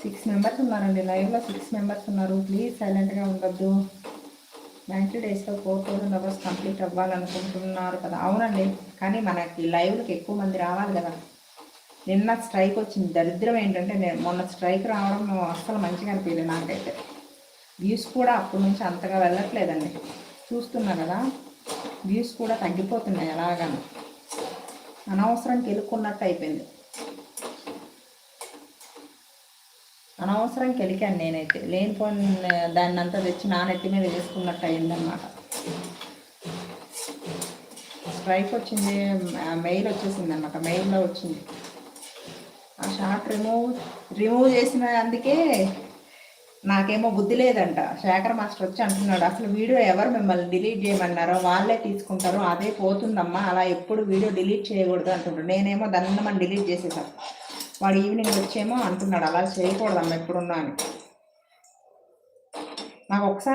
6 members ఉన్నారండి లైవ్లో. 6 members ఉన్నారు. ప్లీజ్ సైలెంట్గా ఉండొద్దు. 90 డేస్లో 4000 అవర్స్ కంప్లీట్ అవ్వాలనుకుంటున్నారు కదా. అవునండి, కానీ మనకి లైవ్లకి ఎక్కువ మంది రావాలి కదా. నిన్న స్ట్రైక్ వచ్చింది. దరిద్రం ఏంటంటే నేను మొన్న స్ట్రైక్ రావడం అస్సలు మంచిగా అనిపించలేదు నాకైతే. వ్యూస్ కూడా అప్పటి నుంచి అంతగా వెళ్ళట్లేదండి. చూస్తున్నా కదా, వ్యూస్ కూడా తగ్గిపోతున్నాయి అలాగని. అనవసరం కెలుక్కున్నట్టు అయిపోయింది. అనవసరం కెలికాను నేనైతే. లేనిపోని దాన్ని అంతా తెచ్చి నానెత్తి మీద వేసుకున్నట్టు అయిందనమాట. స్ట్రైక్ వచ్చింది, మెయిల్ వచ్చేసింది అనమాట. మెయిల్లో వచ్చింది. ఆ షార్ట్ రిమూవ్ చేసిన అందుకే నాకేమో బుద్ధి లేదంట. శేఖర్ మాస్టర్ వచ్చి అంటున్నాడు, అసలు వీడియో ఎవరు మిమ్మల్ని డిలీట్ చేయమన్నారో వాళ్ళే తీసుకుంటారు, అదే పోతుందమ్మా, అలా ఎప్పుడు వీడియో డిలీట్ చేయకూడదు అంటున్నాడు. నేనేమో దాన్ని మనం డిలీట్ చేసేసాను. వాడు ఈవినింగ్ వచ్చేమో అంటున్నాడు అలా చేయకూడదమ్మా ఎప్పుడున్నా అని. నాకు ఒకసారి